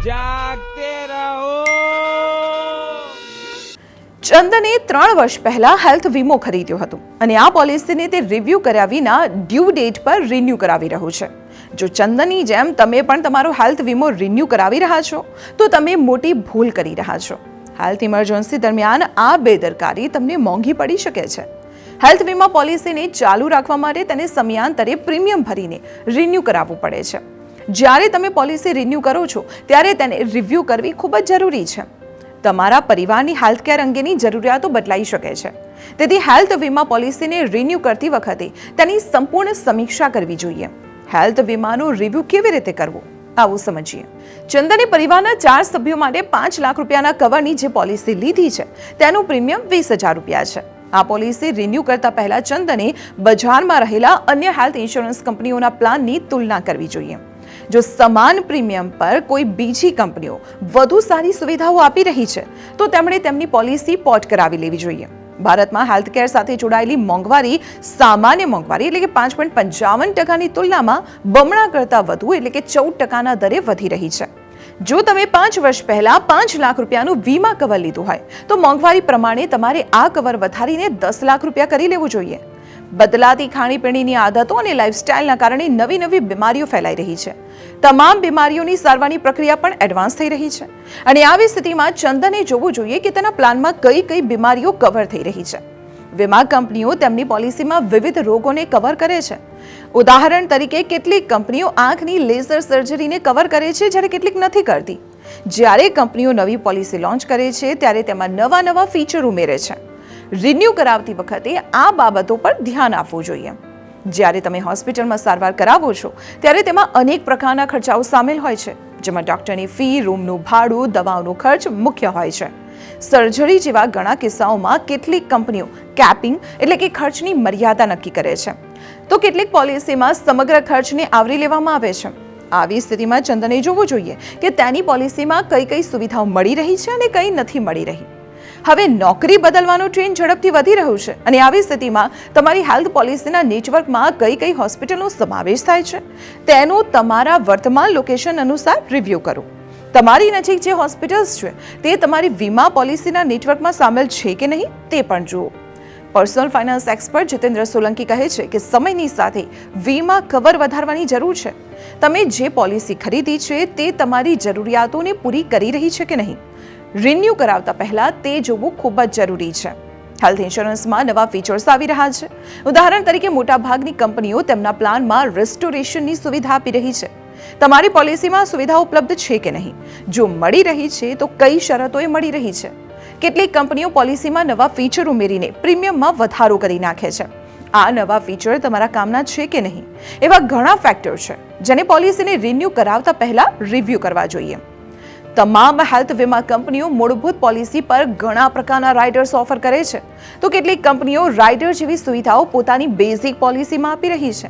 જાગતે રહો। ચંદને 3 વર્ષ પહેલા હેલ્થ વીમો ખરીદ્યો હતો અને આ પોલિસીને તે રિવ્યૂ કર્યા વિના ડ્યુ ડેટ પર રિન્યૂ કરાવી રહ્યું છે। જો ચંદનની જેમ તમે પણ તમારો હેલ્થ વીમો રિન્યૂ કરાવી રહ્યા છો તો તમે મોટી ભૂલ કરી રહ્યા છો। હેલ્થ ઇમરજન્સી દરમિયાન આ બેદરકારી તમને મોંઘી પડી શકે છે। હેલ્થ વીમા પોલિસીને ચાલુ રાખવા માટે તેને સમયાંતરે પ્રીમિયમ ભરીને રિન્યૂ કરાવવું પડે છે। જ્યારે તમે પોલિસી રિન્યૂ કરો છો ત્યારે તેને રિવ્યૂ કરવી ખૂબ જ જરૂરી છે। તમારા પરિવારની હેલ્થકેર અંગેની જરૂરિયાતો બદલાઈ શકે છે, તેથી હેલ્થ વીમા પોલિસીને રિન્યૂ કરતી વખતે તેની સંપૂર્ણ સમીક્ષા કરવી જોઈએ। હેલ્થ વીમાનો રિવ્યૂ કેવી રીતે કરવો આવું સમજીએ। ચંદને પરિવારના 4 સભ્યો માટે 5 લાખ રૂપિયાના કવરની જે પોલિસી લીધી છે તેનું પ્રીમિયમ 20,000 રૂપિયા છે। આ પોલિસી રિન્યૂ કરતા પહેલા ચંદને બજારમાં રહેલા અન્ય હેલ્થ ઇન્સ્યોરન્સ કંપનીઓના પ્લાનની તુલના કરવી જોઈએ। જો સમાન પ્રીમિયમ પર કોઈ બીજી કંપનીઓ વધુ સારી સુવિધાઓ આપી રહી છે તો તેમણે તેમની પોલિસી પોર્ટ કરાવી લેવી જોઈએ। ભારતમાં હેલ્થકેર સાથે જોડાયેલી મોંઘવારી સામાન્ય મોંઘવારી એટલે કે 5.55%ની તુલનામાં બમણા કરતાં વધુ એટલે કે 14%ના દરે વધી રહી છે। જો તમે 5 વર્ષ પહેલા 5 લાખ રૂપિયાનું વીમા કવર લીધું હોય તો મોંઘવારી પ્રમાણે તમારે આ કવર વધારીને 10 લાખ રૂપિયા કરી લેવું જોઈએ। બદલાતી ખાણીપીણીની આદતો અને લાઇફસ્ટાઇલના કારણે નવી બીમારીઓ ફેલાઈ રહી છે। તમામ બીમારીઓની સારવારની પ્રક્રિયા પણ એડવાન્સ થઈ રહી છે અને આવી સ્થિતિમાં ચંદને જોવું જોઈએ કે તેના પ્લાનમાં કઈ બીમારીઓ કવર થઈ રહી છે। વીમા કંપનીઓ તેમની પોલિસીમાં વિવિધ રોગોને કવર કરે છે। ઉદાહરણ તરીકે કેટલીક કંપનીઓ આંખની લેઝર સર્જરીને કવર કરે છે જ્યારે કેટલીક નથી કરતી। જ્યારે કંપનીઓ નવી પોલિસી લોન્ચ કરે છે ત્યારે તેમાં નવા ફીચર ઉમેરે છે। રિન્યૂ કરાવતી વખતે આ બાબતો પર ધ્યાન આપવું જોઈએ। જ્યારે તમે હોસ્પિટલમાં સારવાર કરાવો છો ત્યારે તેમાં અનેક પ્રકારના ખર્ચાઓ સામેલ હોય છે, જેમાં ડોક્ટરની ફી, રૂમનું ભાડું, દવાઓનો ખર્ચ મુખ્ય હોય છે। સર્જરી જેવા ઘણા કિસ્સાઓમાં કેટલીક કંપનીઓ કેપિંગ એટલે કે ખર્ચની મર્યાદા નક્કી કરે છે, તો કેટલીક પોલિસીમાં સમગ્ર ખર્ચને આવરી લેવામાં આવે છે। આવી સ્થિતિમાં ચંદને જોવું જોઈએ કે તેની પોલિસીમાં કઈ સુવિધાઓ મળી રહી છે અને કઈ નથી મળી રહી। હવે નોકરી બદલવાનો ટ્રેન્ડ ઝડપથી વધી રહ્યો છે અને આવી સ્થિતિમાં તમારી હેલ્થ પોલિસીના નેટવર્કમાં કઈ હોસ્પિટલનો સમાવેશ થાય છે તેનો તમારા વર્તમાન લોકેશન અનુસાર રિવ્યૂ કરો। તમારી નજીક જે હોસ્પિટલ્સ છે તે તમારી વીમા પોલિસીના નેટવર્કમાં સામેલ છે કે નહીં તે પણ જુઓ। Personal finance expert Jitendra Solanki કહે છે કે સમયની સાથે વીમા કવર વધારવાની જરૂર છે। તમે જે પોલિસી ખરીદી છે તે તમારી જરૂરિયાતોને પૂરી કરી રહી છે કે નહીં, રિન્યૂ કરાવતા પહેલા તે જોવું ખૂબ જ જરૂરી છે। હેલ્થ ઇન્સ્યોરન્સમાં નવા ફીચર્સ આવી રહ્યા છે। ઉદાહરણ તરીકે મોટાભાગની કંપનીઓ તેમના પ્લાનમાં રિસ્ટોરેશનની સુવિધા આપી રહી છે। તમારી પોલિસીમાં સુવિધા ઉપલબ્ધ છે કે નહીં, જો મળી રહી છે તો કઈ શરતોએ મળી રહી છે। કેટલીક કંપનીઓ પોલિસીમાં નવા ફીચર ઉમેરીને પ્રીમિયમમાં વધારો કરી નાખે છે। આ નવા ફીચર તમારા કામના છે કે નહીં, એવા ઘણા ફેક્ટર છે જેને પોલિસીને રિન્યૂ કરાવતા પહેલા રિવ્યૂ કરવા જોઈએ। તમામ હેલ્થ વીમા કંપનીઓ મૂળભૂત પોલિસી પર ઘણા પ્રકારના રાઇડર્સ ઓફર કરે છે, તો કેટલીક કંપનીઓ રાઇડર જેવી સુવિધાઓ પોતાની બેઝિક પોલિસીમાં આપી રહી છે।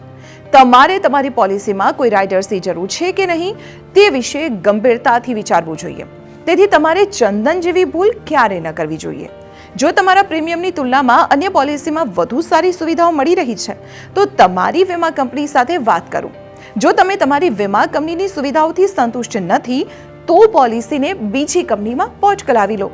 તમારે તમારી પોલિસીમાં કોઈ રાઇડર્સની જરૂર છે કે નહીં તે વિશે ગંભીરતાથી વિચારવું જોઈએ। તેથી તમારે ચંદન જેવી ભૂલ ક્યારે ન કરવી જોઈએ। જો તમારા પ્રીમિયમની તુલનામાં અન્ય પોલિસીમાં વધુ સારી સુવિધાઓ મળી રહી છે તો તમારી વીમા કંપની સાથે વાત કરો। જો તમે તમારી વીમા કંપનીની સુવિધાઓથી સંતુષ્ટ નથી તો પોલિસીને બીજી કંપનીમાં પોર્ટ કરાવી લો।